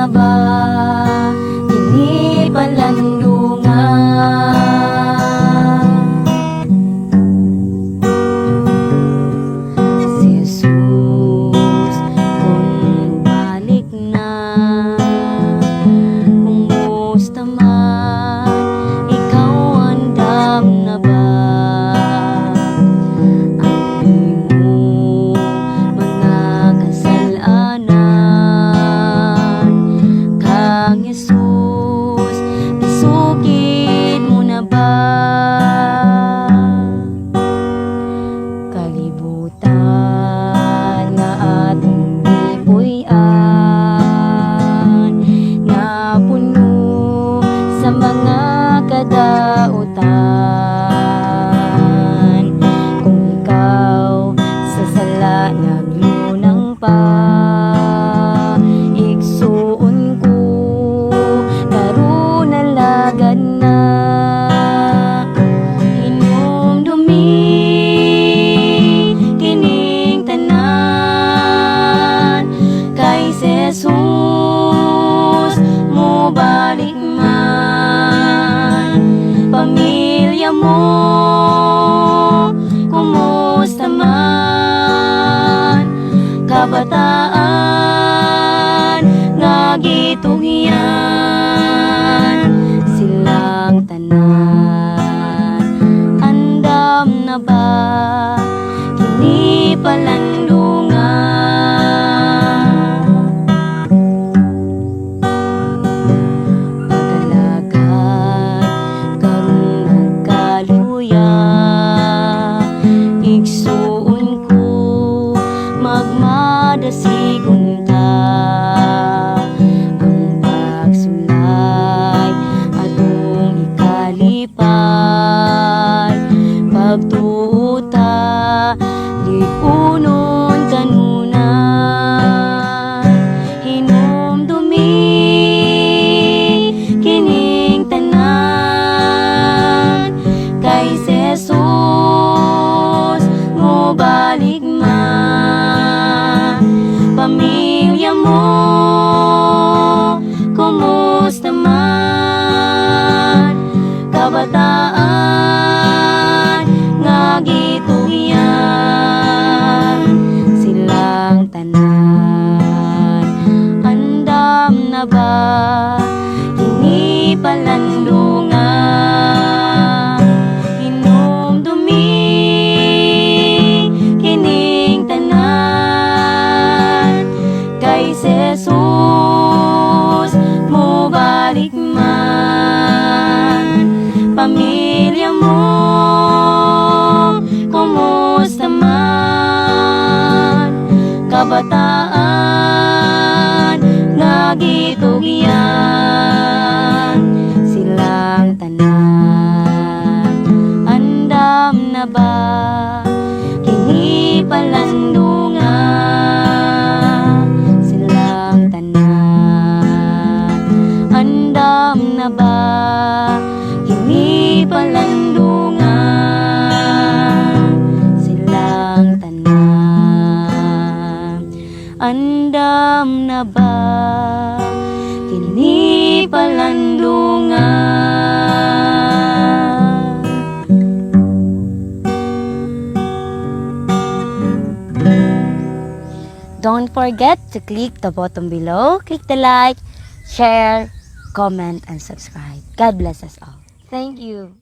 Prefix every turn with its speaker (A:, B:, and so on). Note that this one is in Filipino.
A: na ba kini palandungan? Si Jesus kung balik na, kumusta man ikaw, andam na ba ang iyong mga kasalanan? Kang Jesus, isugid mo na ba? Kalibutan nga atong gipuy-an, nga puno sa mga kadautan. Kung ikaw sa sala naglunang pa, igsuon ko karon alagad na. Hinumdumi kining tanan, kay Jesus mo balik man. Pamilya mo kumusta man, kabataan nga gitugian, silang tanan andam na ba kini palandungan? Pagalagan karong nagkaluya, igsuon ko magmadasigon ta. Ang pagsulay atong ikalipay, pagtuta lipunon tanunan. Hinumdumi kining tanan, kay Jesus mo balik man. Pamilya mo kumusta man, kabataan nga gitugian, silang tanan andam na ba kini palandungan? Hinumdumi kining tanan, kay Jesus mo balik man. Pamilya mo kumusta man, kabataan nga gitugian, silang tanan andam na ba kini palandungan? Silang tanan andam na ba kini palandungan? Silang tanan andam na ba kini palandungan? Don't forget to click the button below, click the like, share, comment, and subscribe. God bless us all. Thank you.